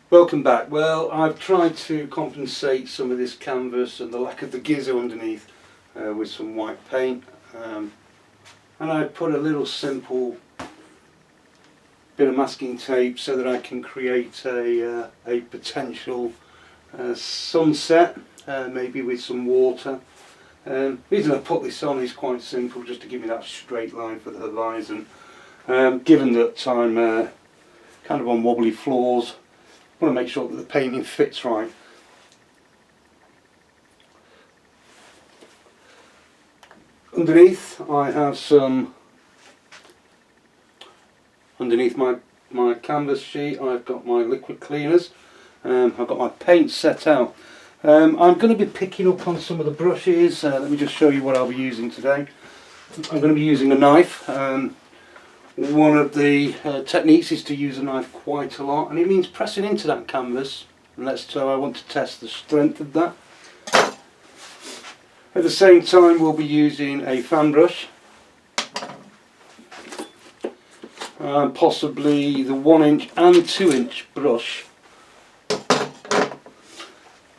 Welcome back. Well, I've tried to compensate some of this canvas and the lack of the gesso underneath with some white paint, and I put a little simple bit of masking tape so that I can create a potential sunset, maybe with some water. The reason I put this on is quite simple, just to give me that straight line for the horizon. Given that I'm kind of on wobbly floors, I want to make sure that the painting fits right. Underneath I have some, underneath my canvas sheet I've got my liquid cleaners. I've got my paint set out. I'm going to be picking up on some of the brushes. Let me just show you what I'll be using today. I'm going to be using a knife. One of the techniques is to use a knife quite a lot, and it means pressing into that canvas, and so I want to test the strength of that. At the same time we'll be using a fan brush, possibly the 1" and 2" brush.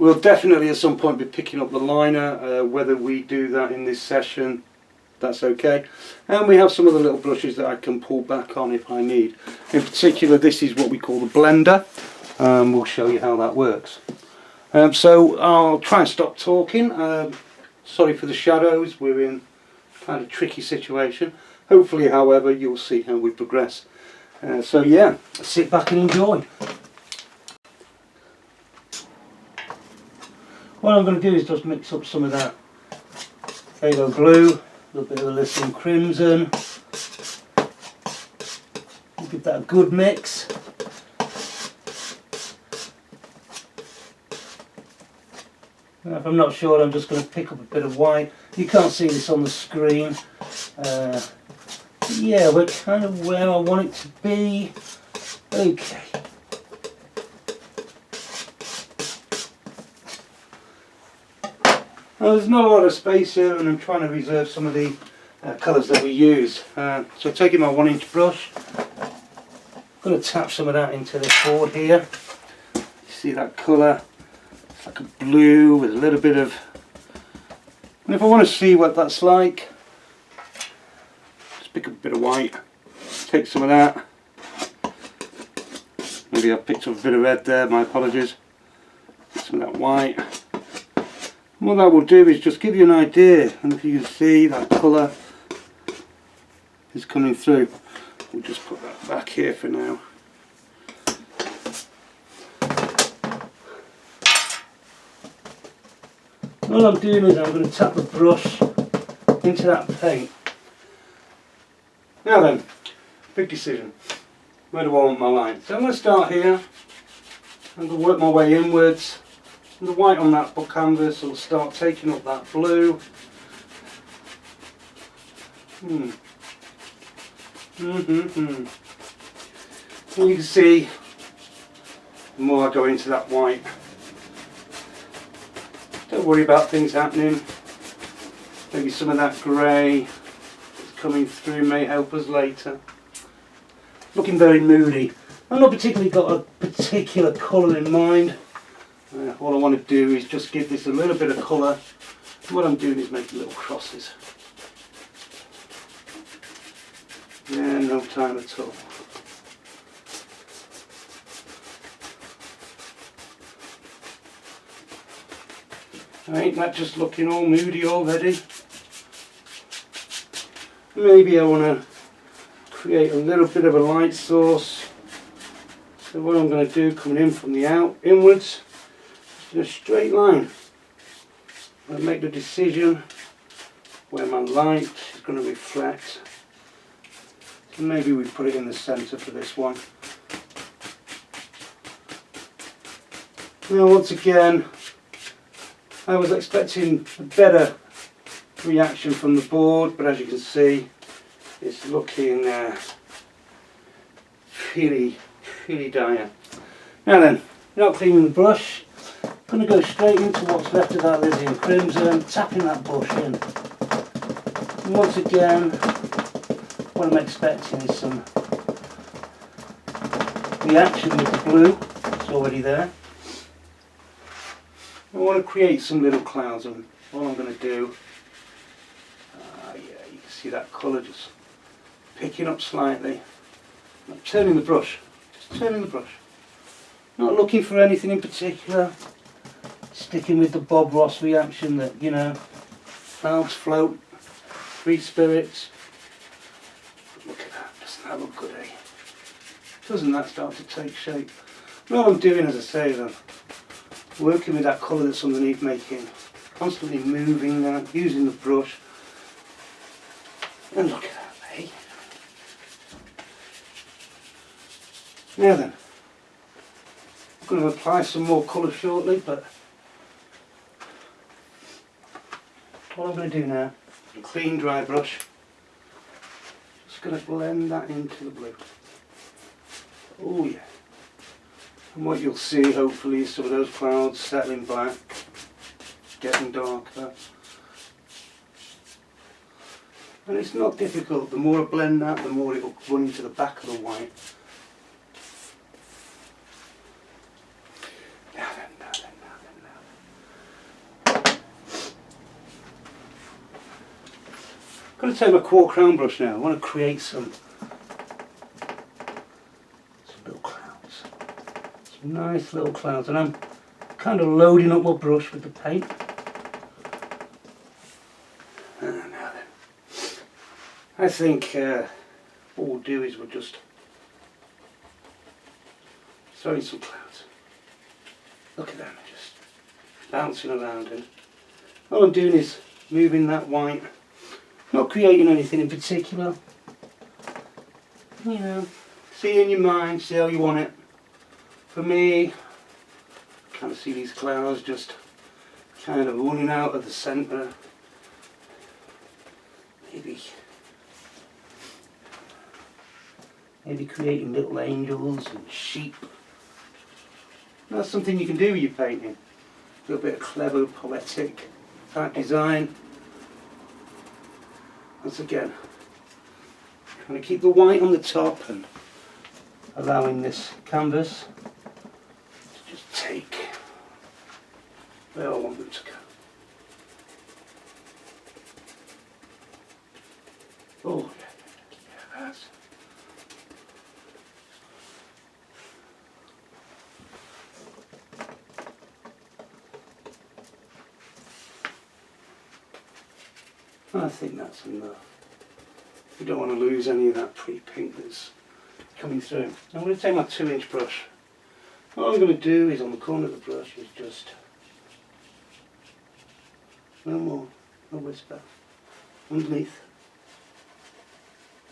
We'll definitely at some point be picking up the liner. Whether we do that in this session, that's okay. And we have some of the little brushes that I can pull back on if I need. In particular, this is what we call the blender. We'll show you how that works. So I'll try and stop talking. Sorry for the shadows, we're in kind of tricky situation. Hopefully, however, you'll see how we progress. So yeah, sit back and enjoy. What I'm going to do is just mix up some of that phthalo blue, a little bit of Elysian crimson. Give that a good mix. Now, if I'm not sure, I'm just going to pick up a bit of white. You can't see this on the screen. Yeah, we're kind of where I want it to be. Okay. Now, there's not a lot of space here, and I'm trying to reserve some of the colours that we use. So taking my 1" brush, I'm going to tap some of that into this board here. You see that colour? It's like a blue with a little bit of... And if I want to see what that's like, just pick up a bit of white, take some of that. Maybe I picked up a bit of red there, my apologies. Get some of that white. What that will do is just give you an idea, and if you can see that colour is coming through. We'll just put that back here for now. All I'm doing is I'm going to tap the brush into that paint. Now then, big decision. Where do I want my line? So I'm going to start here. I'm going to work my way inwards. And the white on that canvas will start taking up that blue. And you can see, the more I go into that white, don't worry about things happening. Maybe some of that grey that's coming through may help us later. Looking very moody. I've not particularly got a particular colour in mind. All I want to do is just give this a little bit of colour. What I'm doing is making little crosses. Yeah, no time at all. Ain't that just looking all moody already? Maybe I want to create a little bit of a light source. So what I'm going to do, coming in from the inwards, in a straight line, I'm going to make the decision where my light is going to reflect. So maybe we put it in the centre for this one. Now once again, I was expecting a better reaction from the board, but as you can see, it's looking really dire. Now then, not cleaning the brush. I'm going to go straight into what's left of that Elysian crimson, tapping that brush in. And once again, what I'm expecting is some reaction with the blue. just already there. I want to create some little clouds, and what I'm going to do, yeah, you can see that colour just picking up slightly. I'm turning the brush, just turning the brush. Not looking for anything in particular. Sticking with the Bob Ross reaction that, you know, clouds float, free spirits. Look at that, doesn't that look good, eh? Doesn't that start to take shape? And all I'm doing, as I say, is I'm working with that colour that's underneath, constantly moving that, using the brush. And look at that, eh? Now then, I'm going to apply some more colour shortly, but what I'm going to do now, a clean dry brush, just going to blend that into the blue. Oh yeah. And what you'll see hopefully is some of those clouds settling black, getting darker. And it's not difficult, the more I blend that, the more it will run into the back of the white. Now then. I'm going to take my quarter crown brush now. I want to create some little clouds. Some nice little clouds. And I'm kind of loading up my brush with the paint. Now then. I think what we'll do is we'll just throw in some clouds. Look at them, just bouncing around. And all I'm doing is moving that white. Not creating anything in particular. You know, see in your mind, see how you want it. For me, I kind of see these clouds just kind of running out of the centre. Maybe creating little angels and sheep. That's something you can do with your painting. A little bit of clever, poetic type design. Once again, trying to keep the white on the top and allowing this canvas to just take where I want them to go. Oh, yeah, that's. I think that's enough. We don't want to lose any of that pretty pink that's coming through. I'm going to take my 2-inch brush. What I'm going to do is on the corner of the brush is just no more, no whisper, underneath.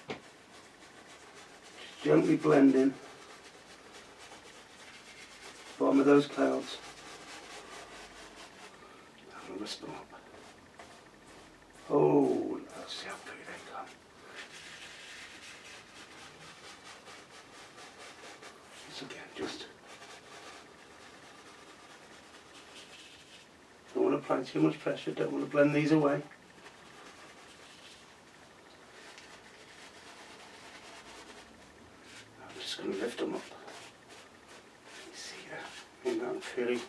Just gently blending bottom of those clouds. I'm going to whisper up. Oh, let's see how pretty they come. Once again, just don't want to apply too much pressure, don't want to blend these away. I'm just going to lift them up. You see that? Isn't that pretty?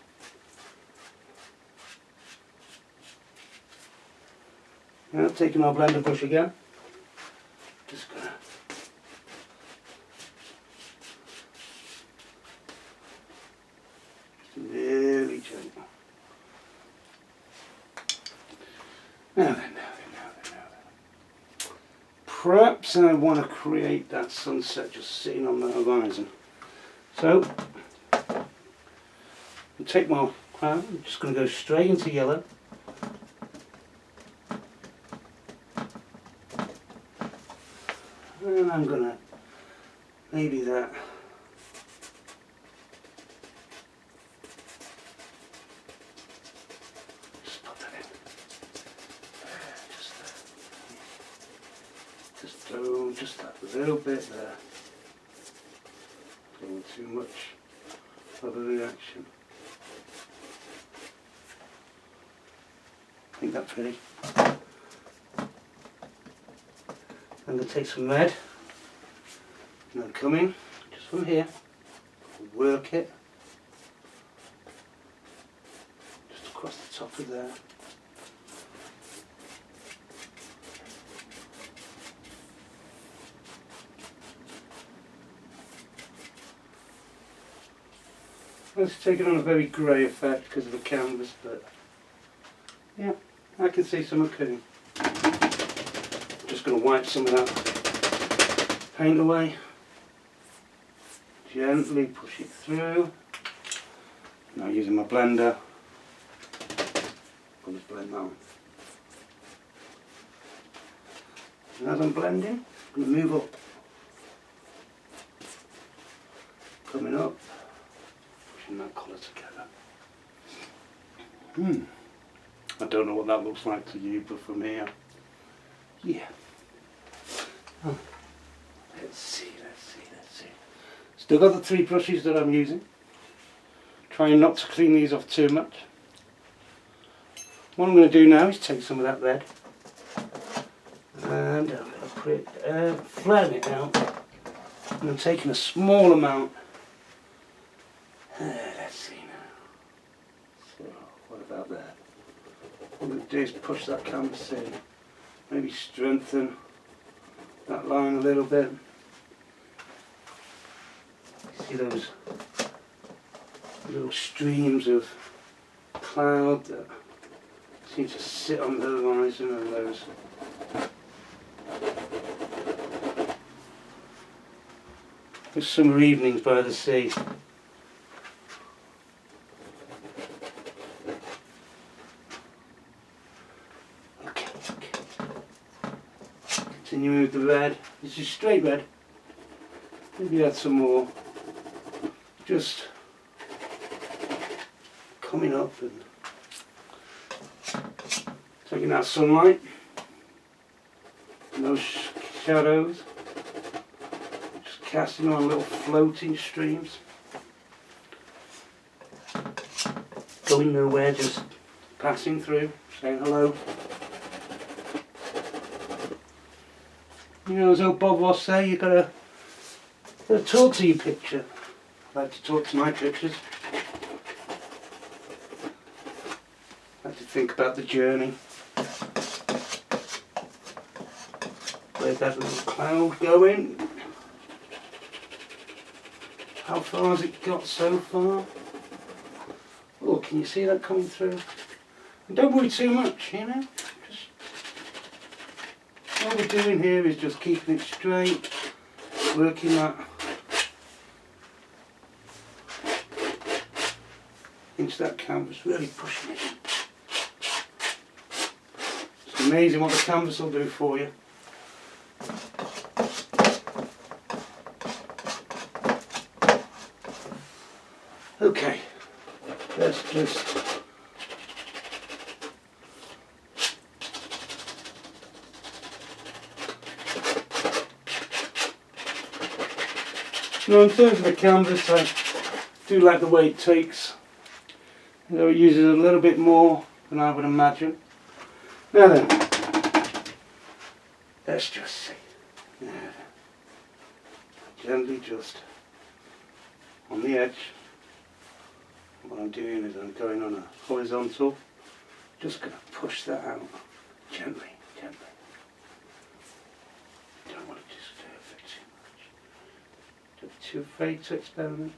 Now taking our blender brush again, just gonna really gentle. Now then. Perhaps I want to create that sunset just sitting on the horizon. So I'll take my crown, I'm just going to go straight into yellow. And I'm going to, maybe that, just put that in, just throw just that little bit there, don't too much of a reaction. I think that's pretty. I'm going to take some red and then come in just from here, work it top of there. Let's take it on a very grey effect because of the canvas, but yeah, I can see some occurring. Just going to wipe some of that paint away. Gently push it through. Now using my blender, I'll just blend that on. And as I'm blending, I'm going to move up. Coming up. That colour together. I don't know what that looks like to you, but from here, yeah. Oh. Let's see. Still got the 3 brushes that I'm using. Trying not to clean these off too much. What I'm going to do now is take some of that red and I'm going to put it, flatten it out. And I'm taking a small amount. Let's see now. So, what about that? What I'm going to do is push that canvas in. Maybe strengthen that line a little bit. See those little streams of cloud that seem to sit on the horizon, and those summer evenings by the sea. Continue with the red. This is straight red. Maybe add some more. Just coming up and taking that sunlight and those shadows, just casting on little floating streams, going nowhere, just passing through, saying hello. You know, as old Bob Ross say, you gotta talk to your picture. I like to talk to my pictures. I like to think about the journey. Where's that little cloud going? How far has it got so far? Oh, can you see that coming through? And don't worry too much, you know. All we're doing here is just keeping it straight, working that into that canvas, really pushing it. It's amazing what the canvas will do for you. Okay, let's just now, in terms of the canvas, I do like the way it takes. You know, it uses a little bit more than I would imagine. Now then, let's just see. Now then, gently just on the edge. What I'm doing is I'm going on a horizontal. Just going to push that out gently, gently. Don't want to disturb it too much. Don't be too afraid to experiment.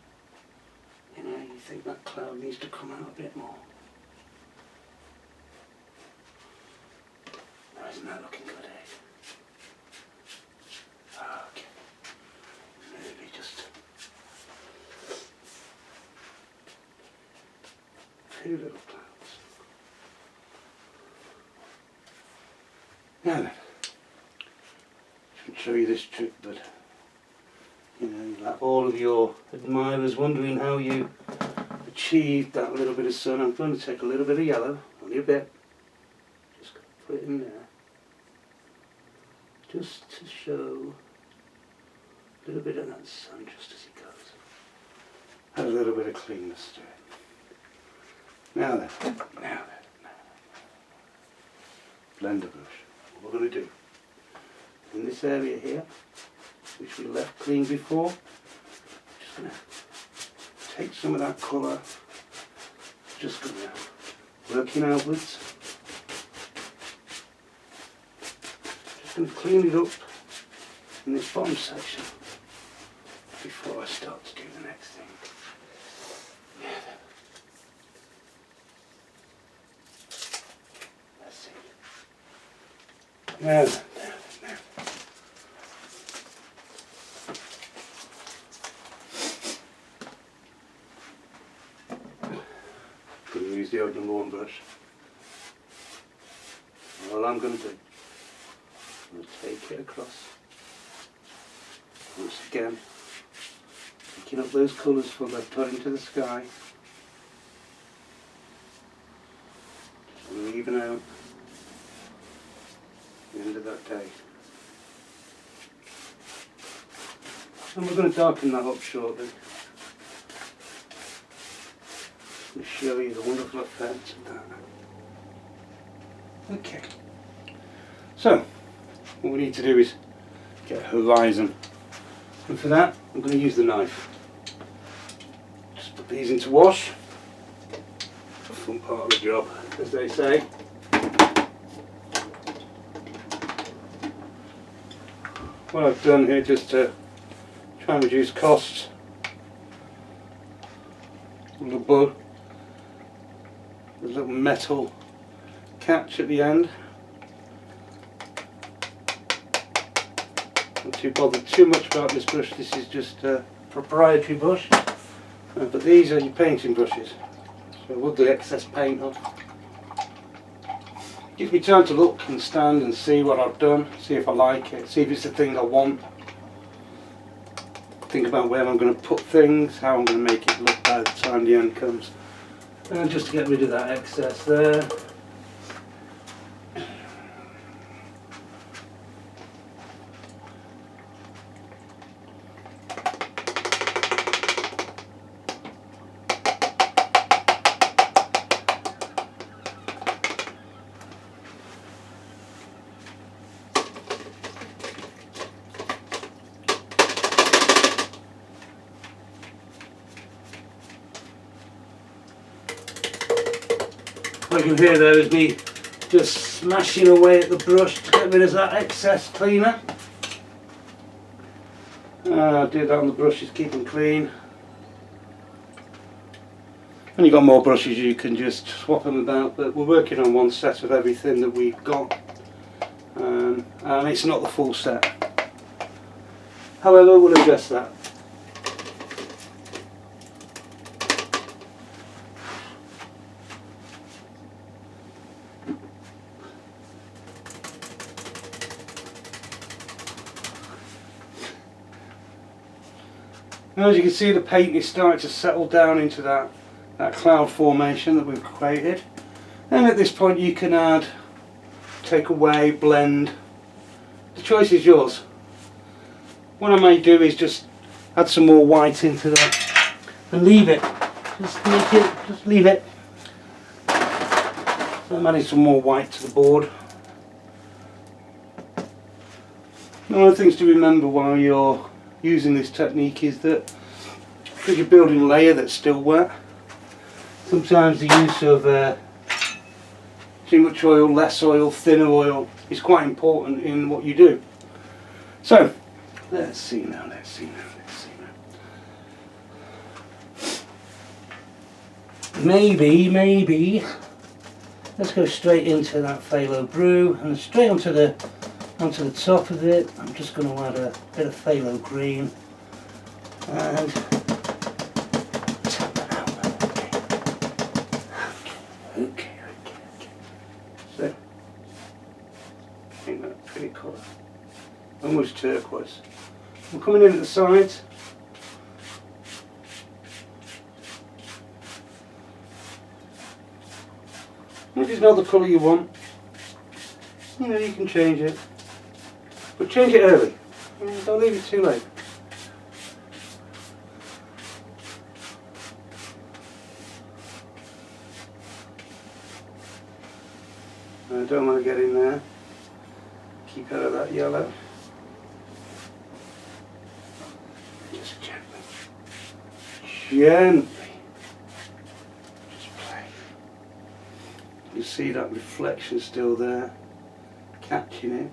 You know, you think that cloud needs to come out a bit more. Now, isn't that looking good, eh? Okay. Maybe just two little clouds. Now then, I shouldn't show you this trick, but you know, you'll have all of your admirers wondering how you achieved that little bit of sun. I'm going to take a little bit of yellow, only a bit, just going to put it in there, just to show a little bit of that sun just as it goes. Add a little bit of cleanness to it. Now then, blender brush. What we're going to do, in this area here, which we left clean before, just going to take some of that colour, just going to working outwards. Just going to clean it up in this bottom section before I start to do the next thing. Let's see. Now. Going to use the old number 1 brush. All I'm going to do, I'm going to take it across. Once again, picking up those colours from I've put into the sky. Just leaving out the end of that day. And we're going to darken that up shortly. To show you the wonderful effect of that. Okay, so what we need to do is get a horizon, and for that I'm going to use the knife. Just put these into wash. The fun part of the job, as they say. What I've done here, just to try and reduce costs, a little bud. There's a little metal catch at the end. Not too bothered too much about this brush, this is just a proprietary brush. But these are your painting brushes. So we'll do excess paint off. Gives me time to look and stand and see what I've done, see if I like it, see if it's the thing I want. Think about where I'm going to put things, how I'm going to make it look by the time the end comes. And just to get rid of that excess there. What you can hear there is me just smashing away at the brush to get rid of that excess cleaner. I do that on the brushes, keep them clean. When you've got more brushes you can just swap them about, but we're working on one set of everything that we've got, and it's not the full set. However, we'll address that. Now, as you can see, the paint is starting to settle down into that cloud formation that we've created, and at this point you can add, take away, blend. The choice is yours. What I may do is just add some more white into that and leave it. Just leave it. So I'm adding some more white to the board. One of the things to remember while you're using this technique is that because you're building a layer that's still wet, sometimes the use of too much oil, less oil, thinner oil is quite important in what you do. So let's see now. Maybe let's go straight into that phthalo blue and straight onto the top of it. I'm just going to add a bit of phthalo green and tap that out. Okay. So, ain't that pretty colour? Almost turquoise. I'm coming in at the sides. If it's not the colour you want, you can change it. But change it early. Don't leave it too late. I don't want to get in there. Keep out of that yellow. Just gently. Just play. see that reflection still there, catching it,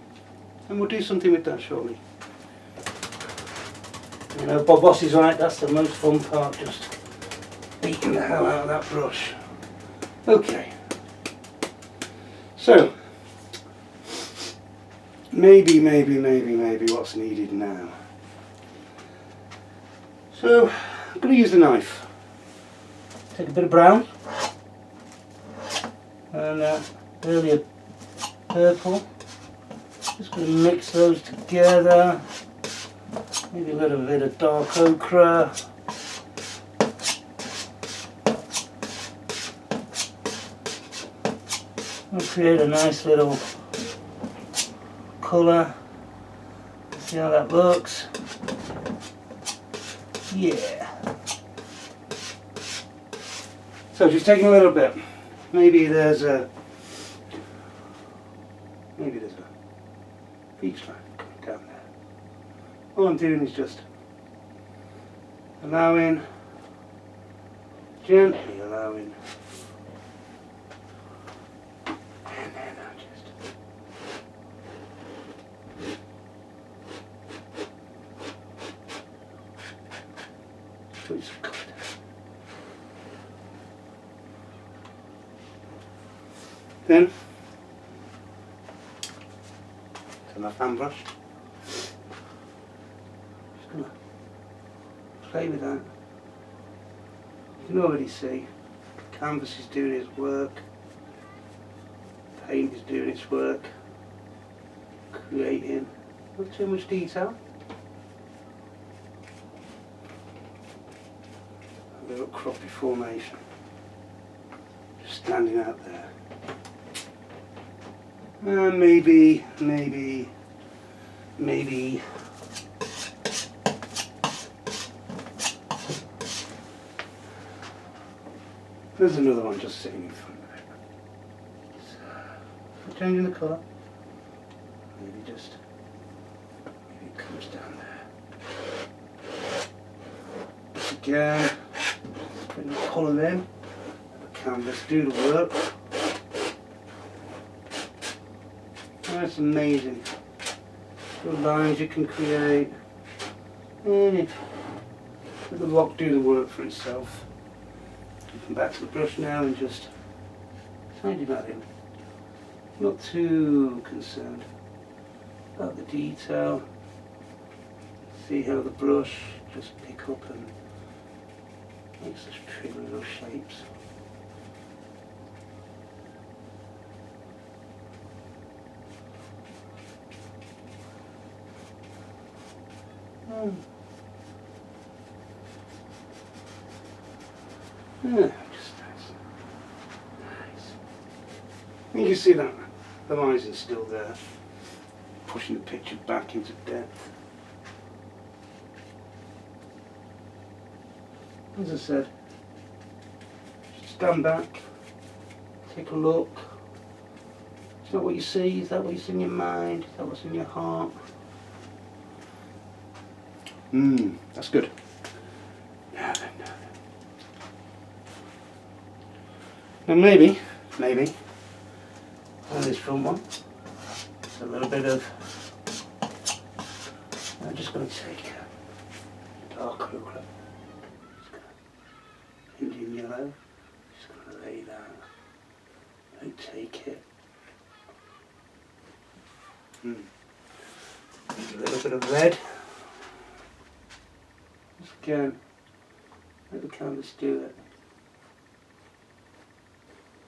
and we'll do something with that shortly. You know, Bob Boss is right, that's the most fun part, just beating the hell out of that brush. Okay, so maybe what's needed now. So I'm going to use the knife. Take a bit of brown and earlier purple. Just going to mix those together. Maybe a little bit of dark ochre. And create a nice little colour. See how that looks? Yeah. So just taking a little bit. Maybe there's a beach line down there. All I'm doing is just gently allowing, and then I just put some colour down. Then to my fan brush. Just gonna play with that. You can already see the canvas is doing its work, paint is doing its work, creating not too much detail. A little croppy formation, just standing out there. And maybe there's another one just sitting in front of it. So, changing the colour. Maybe it comes down there. Again, putting the colour in. Let the canvas do the work. That's amazing. The lines you can create. Let the rock do the work for itself. Come back to the brush now and just tidy that in. Not too concerned about the detail. See how the brush just pick up and make such pretty little shapes. Yeah, just nice. You can see that the lines are still there, pushing the picture back into depth. As I said, just stand back, take a look. Is that what you see? Is that what's in your mind? Is that what's in your heart? That's good. Now maybe on this front one, just a little bit of, I'm just going to take dark ochre, Indian yellow, just going to lay that, don't take it. A little bit of red. Just again, let the canvas do it.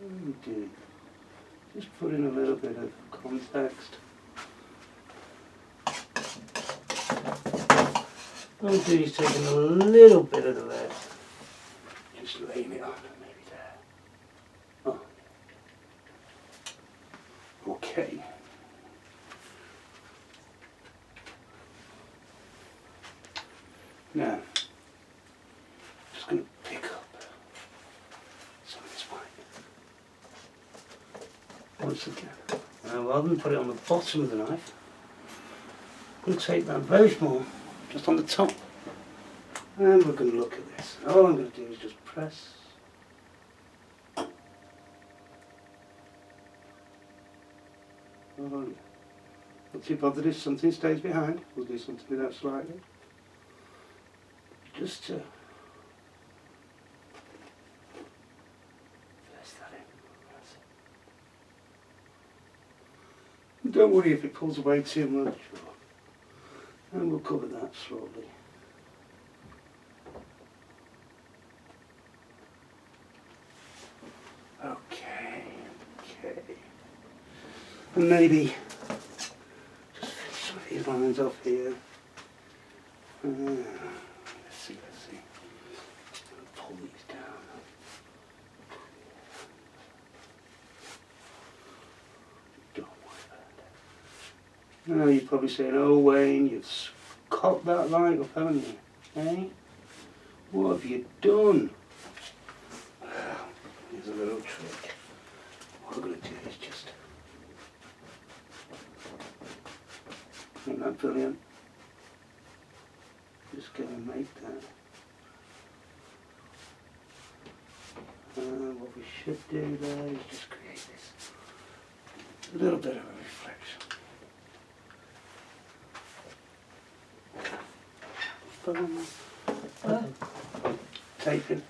What are you doing? Just put in a little bit of context. What I'm doing is taking a little bit of the red, just laying it on, maybe there. Oh. Okay. Now, just going to pick up some of this white. Once again, now rather than put it on the bottom of the knife, I'm going to take that very small, just on the top, and we're going to look at this. All I'm going to do is just press, slowly. Not too bothered if something stays behind. We'll do something with that slightly. Just to press that in. That's it. Don't worry if it pulls away too much. And we'll cover that slowly. Okay. And maybe just finish some of these lines off here. Let's see. Pull these down. Don't worry about that. Now you're probably saying, oh Wayne, you've cocked that line up, haven't you? Eh? What have you done? Well, here's a little trick. What I'm going to do is just... Isn't that brilliant? Just going to make that. What we should do there is just create this little bit of a reflection. Taping.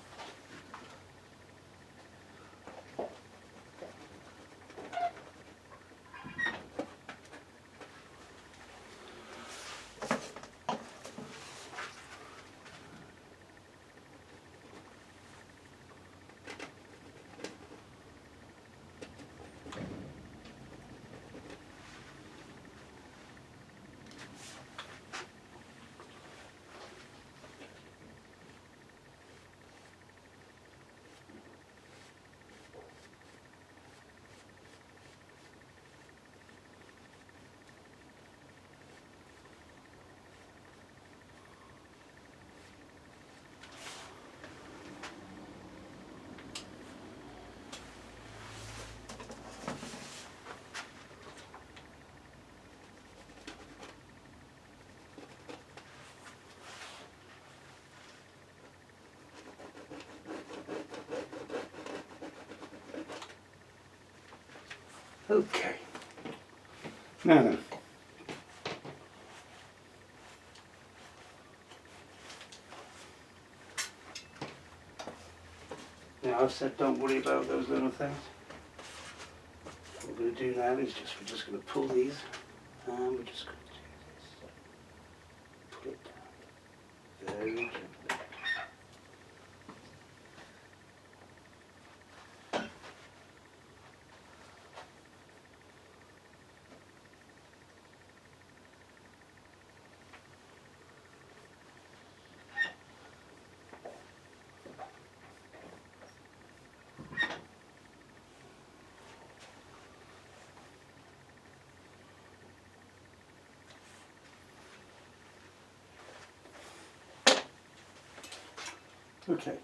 Okay. Now then. Now I've said don't worry about those little things. What we're going to do now is we're just going to pull these and we're just going to do this. Pull it down very gently. Okay.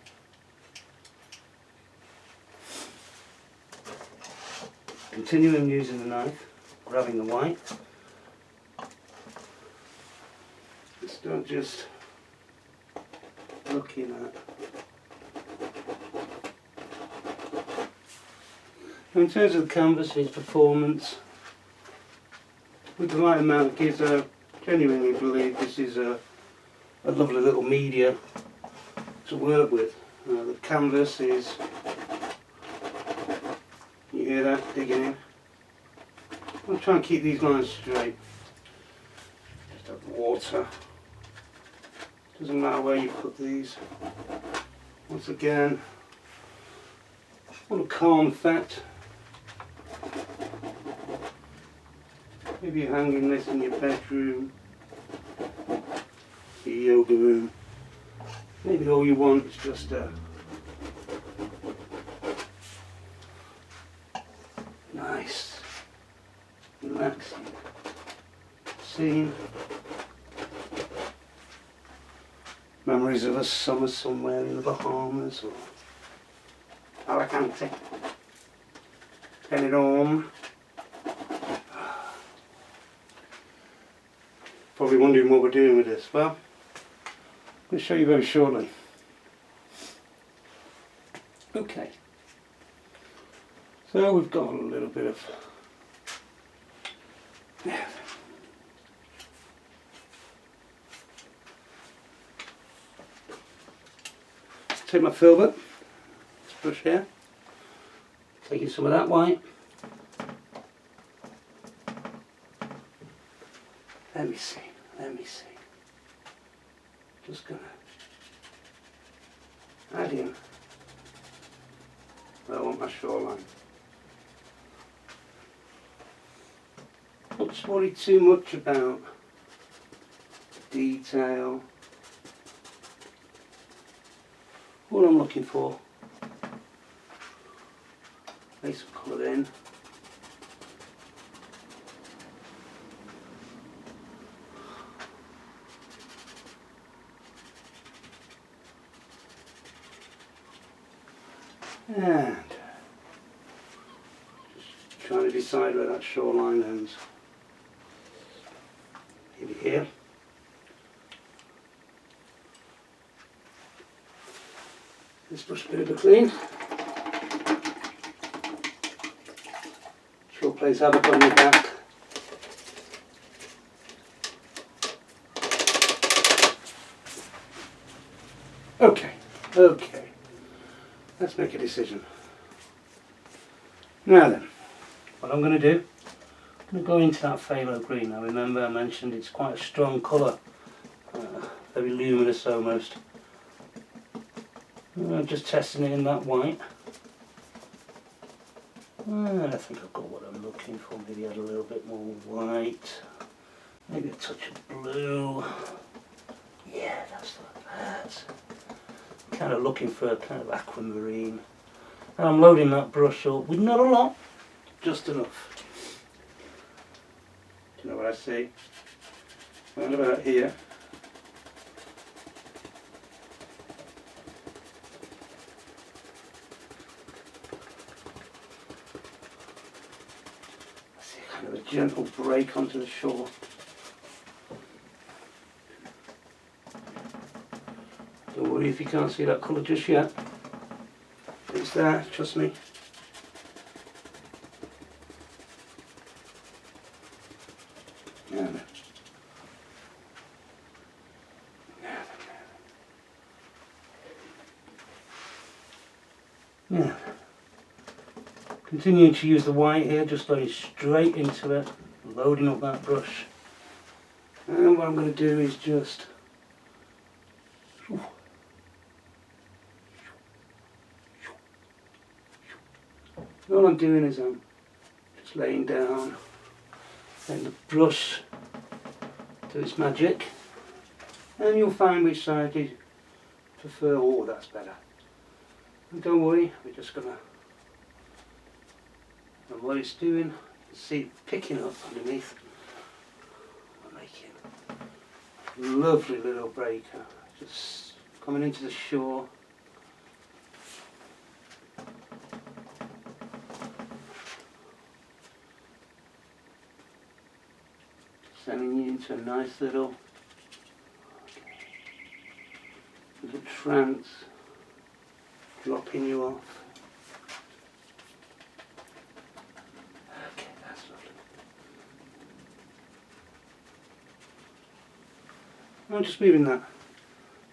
Continuing using the knife, grabbing the white. It's not just looking at. In terms of the canvas and its performance, with the right amount of gesso, I genuinely believe this is a lovely little media to work with. The canvas is, you hear that digging in? I'll try and keep these lines straight. Just have water. Doesn't matter where you put these. Once again, want a calm effect. Maybe you're hanging this in your bedroom, your yoga room. Maybe all you want is just a nice, relaxing scene. Memories of a summer somewhere in the Bahamas or Alicante, Benidorm. Probably wondering what we're doing with this. Well, I'll show you very shortly. Okay, so we've got a little bit of Now, take my filbert, this brush here, taking some of that white. Let me see. Just gonna add in where I want my shoreline. Not worry too much about detail. All I'm looking for, lay some colour in. And just trying to decide where that shoreline ends. Maybe here. This brush a bit of a clean. Sure plays havoc on your back. Okay. Let's make a decision. Now then, what I'm going to do, I'm going to go into that phthalo green. Now remember I mentioned it's quite a strong colour, very luminous almost. I'm just testing it in that white. I think I've got what I'm looking for. Maybe add a little bit more white, maybe a touch of blue. Yeah, that's like that. Kind of looking for a kind of aquamarine. And I'm loading that brush up with not a lot, just enough. Do you know what I see? Around about here. I see kind of a gentle break onto the shore. Don't worry if you can't see that colour just yet. It's there, trust me. Yeah. Continuing to use the white here, just going straight into it, loading up that brush. And what I'm going to do is just all I'm doing is I'm just laying down, letting the brush do its magic, and you'll find which side you prefer. Oh, that's better. And don't worry, we're just gonna, and what it's doing, you can see it picking up underneath. I'm making a lovely little breaker, just coming into the shore. Sending you into a nice little trance, dropping you off. Okay, that's lovely. I'm just moving that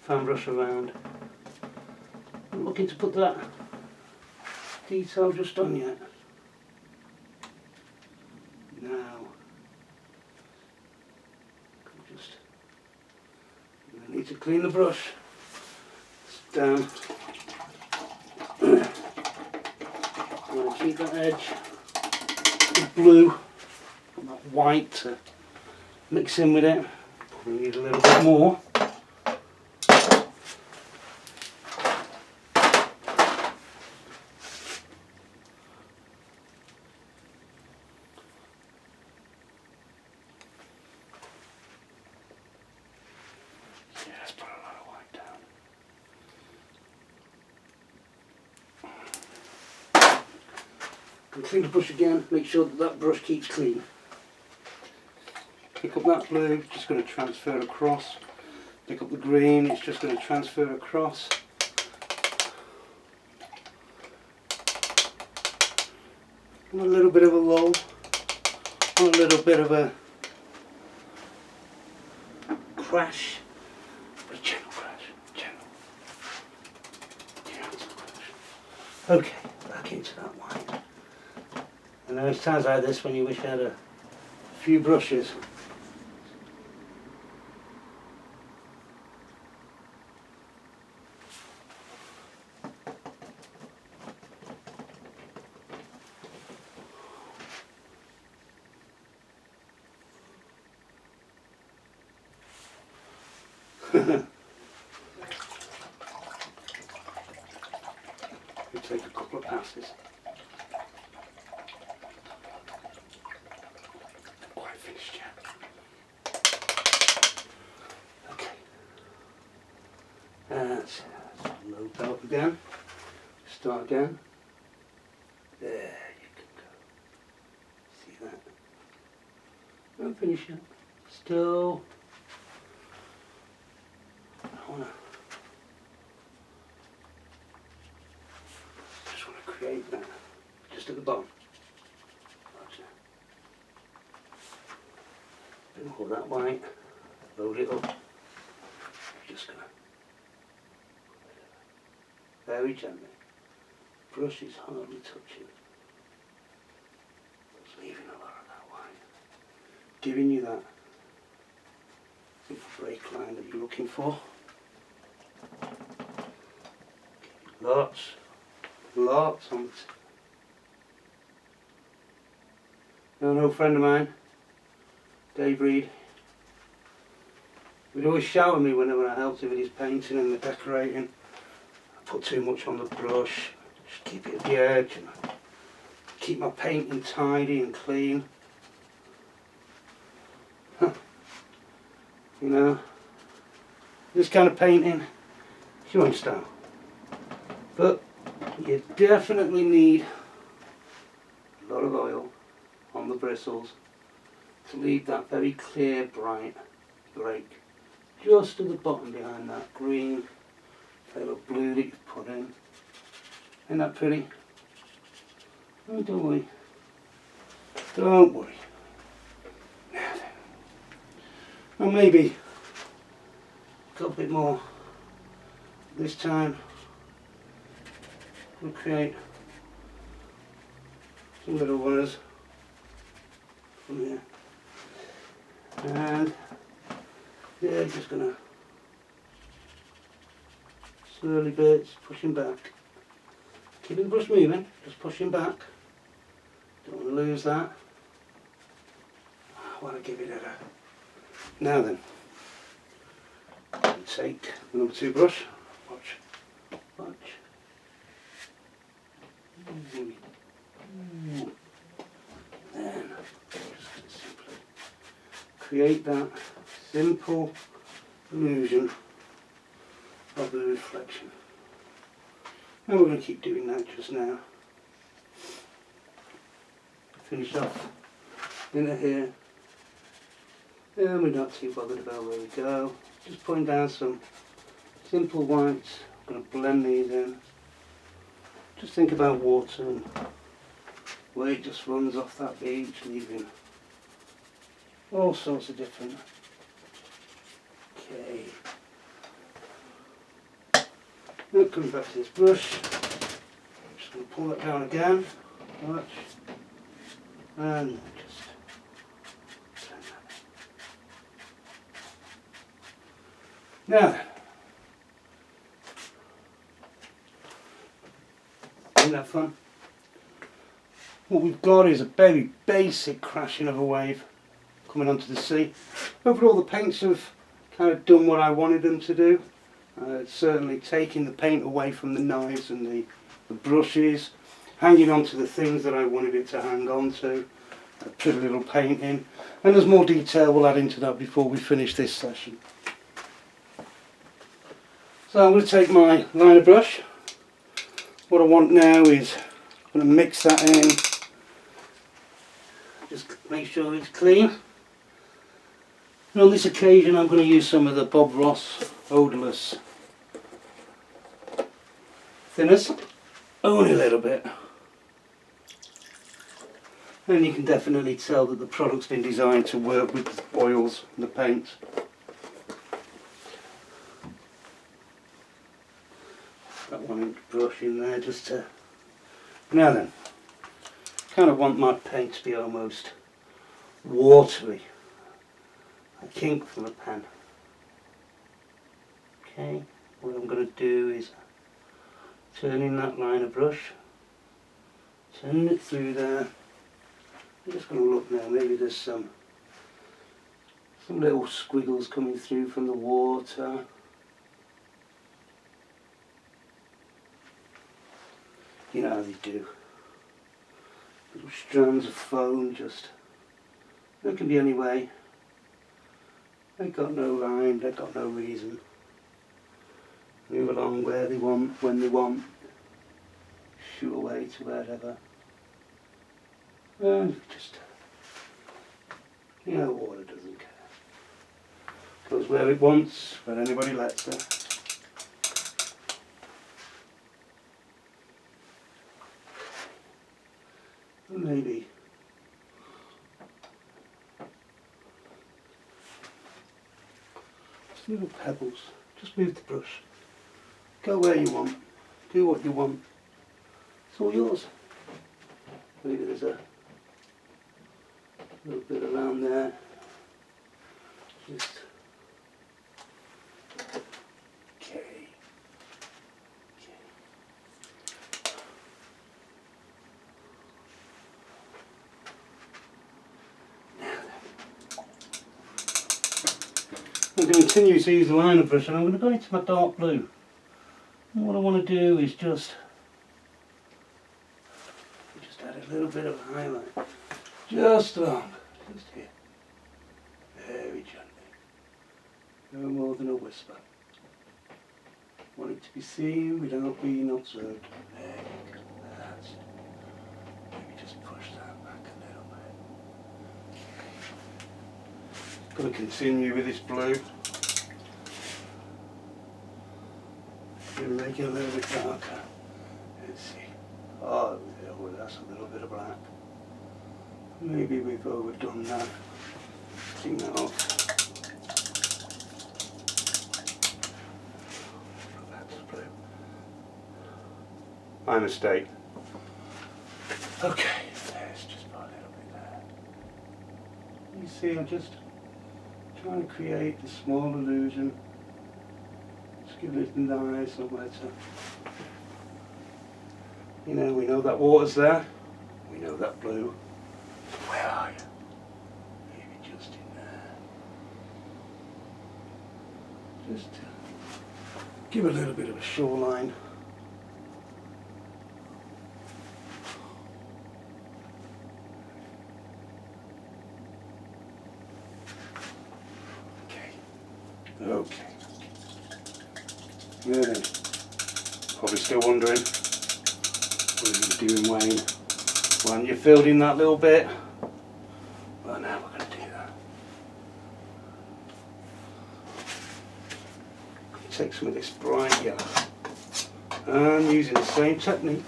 fan brush around. I'm looking to put that detail just on yet. Now, I need to clean the brush. It's down. I'm going to keep that edge with blue, that white to mix in with it. Probably need a little bit more. And clean the brush again, make sure that that brush keeps clean. Pick up that blue, just going to transfer across. Pick up the green, it's just going to transfer across. And a little bit of a lull, and a little bit of a crash, but a gentle crash, gentle crash. Okay, back into that wine. And then it's times like this when you wish you had a few brushes. We take a couple of passes. Not quite finished yet. Okay. That's load that up again. Start again. There you can go. See that? Don't finish yet. Still. Just want to create that just at the bottom. A bit more that white. Load it up. Just gonna very gently. Brush is hardly touching. Just leaving a lot of that white. Giving you that break line that you're looking for. Lots on it. An old friend of mine, Dave Reed, would always shout at me whenever I helped him with his painting and the decorating. I put too much on the brush, just keep it at the edge and keep my painting tidy and clean. You know, this kind of painting, it's your own style. But you definitely need a lot of oil on the bristles to leave that very clear, bright break just at the bottom behind that green veil of blue that you've put in. Isn't that pretty? Oh, don't worry. Don't worry. Now then. Well, maybe got a bit more this time. We'll create some little ones from here, and yeah, just gonna slowly bits, pushing back, keeping the brush moving, just pushing back. Don't want to lose that. I want to give it a. Now then, take the number 2 brush. Watch. Then just simply create that simple illusion of the reflection. And we're going to keep doing that just now. Finish off in here. And we're not too bothered about where we go. Just putting down some simple whites. I'm going to blend these in. Just think about water and where it just runs off that beach, leaving all sorts of different. Okay. Now coming back to this brush, I'm just going to pull that down again. Watch. And just turn that. Now then. Isn't that fun? What we've got is a very basic crashing of a wave coming onto the sea. Overall the paints have kind of done what I wanted them to do. Certainly taking the paint away from the knives and the brushes, hanging on to the things that I wanted it to hang on to, a pretty little painting, and there's more detail we'll add into that before we finish this session. So I'm going to take my liner brush. What I want now is I'm going to mix that in, just make sure it's clean. And on this occasion I'm going to use some of the Bob Ross Odorless thinners, only a little bit. And you can definitely tell that the product's been designed to work with the oils and the paints. that 1-inch brush in there just to... Now then, kind of want my paint to be almost watery. Like ink from a pen. Okay, what I'm going to do is turn in that liner brush, turn it through there. I'm just going to look now, maybe there's some little squiggles coming through from the water. You know how they do. Little strands of foam just, they can be any way. They've got no line, they've got no reason. Move along where they want, when they want. Shoot away to wherever. And just, you know, water doesn't care. Goes where it wants, where anybody lets her. And maybe just little pebbles. Just move the brush. Go where you want. Do what you want. It's all yours. Maybe there's a little bit around there. Just okay. I'm going to continue to use the liner brush, and I'm going to go into my dark blue. And what I want to do is just add a little bit of highlight, just along, just here, very gently, no more than a whisper. Want it to be seen without being observed. There you go, that's it. Maybe just push that back a little bit. Going to continue with this blue. Make it a little bit darker. Let's see. Oh, that's a little bit of black. Maybe we've overdone that. Clean that off. That's blue. My mistake. Okay, let's just put a little bit there. You see, I'm just trying to create a small illusion. Give it nice somewhere to, you know, we know that water's there, we know that blue. Where are you? Maybe just in there. Just to give a little bit of a shoreline. Okay. Yeah, then. Probably still wondering what are you doing, Wayne? Why haven't you filled in that little bit? Well, now we're going to do that. Take some of this bright yellow, and using the same technique,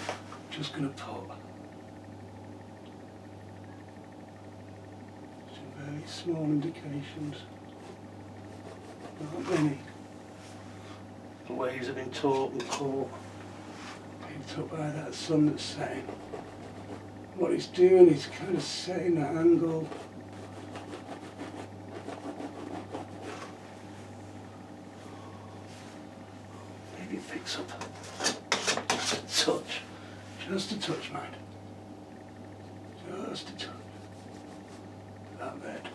I'm just going to put some very small indications. Not many. The waves have been taught and caught, picked up by that sun that's setting. What it's doing is kind of setting that angle. Maybe it picks up just a touch, mind. Just a touch. That red.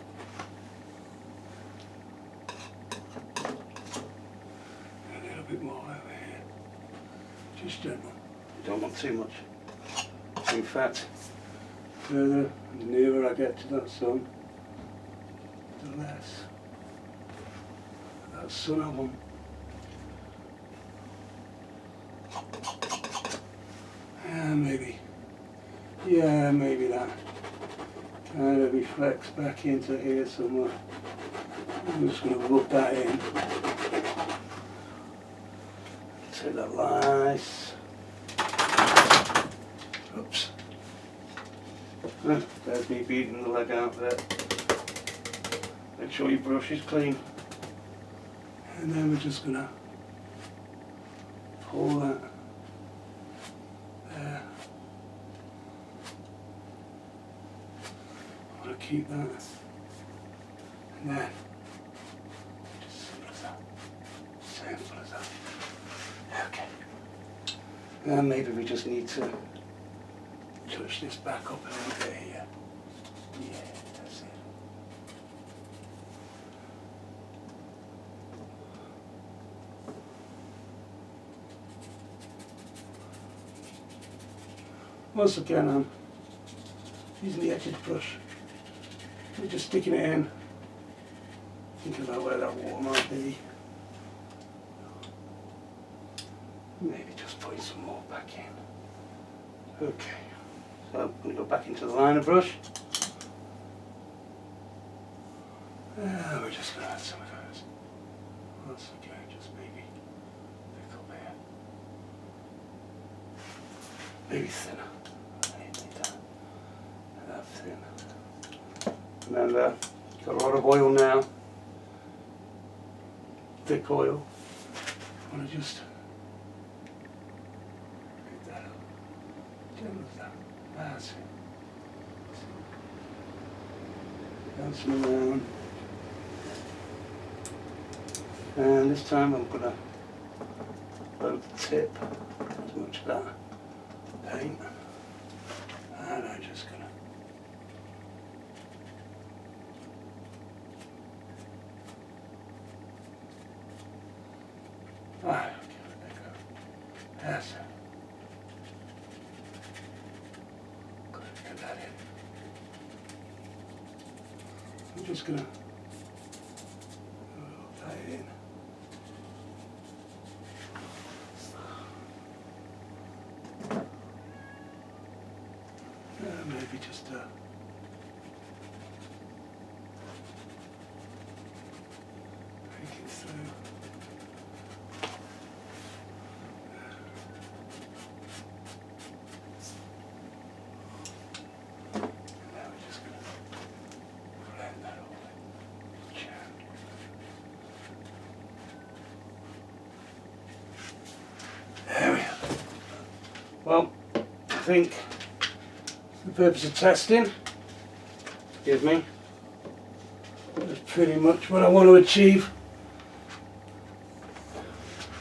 More over here. Just gentle. You don't want too much. In fact, further and nearer I get to that sun, the less that sun I want. Maybe that kind of reflects back into here somewhere. I'm just going to rub that in. Take that nice. Oops. There's me beating the leg out there. Make sure your brush is clean. And then we're just going to keep that. And then, just simple as that. Simple as that. Okay. And maybe we just need to touch this back up a little bit here. Yeah, that's it. Once again, I'm using the edge of the brush. We're just sticking it in, thinking about where that water might be. Maybe just putting some more back in. Okay, so I'm going to go back into the liner brush. We're just going to add some of those. Once again, just maybe a little bit. Maybe thinner. And then got a lot of oil now, thick oil. I want to just pick that up, gentle as that. That's it. Bouncing around. And this time I'm going to load the tip as much of that paint, and I'm just going to Yes. Good, get that in. I'm just going to tie it in. Maybe just break it through. There we are. Well, I think for the purpose of testing, forgive me, that's pretty much what I want to achieve.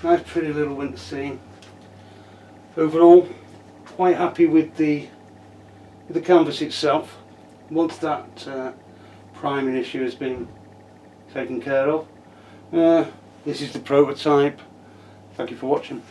Nice pretty little winter scene. Overall, quite happy with the canvas itself. Once that priming issue has been taken care of. This is the prototype. Thank you for watching.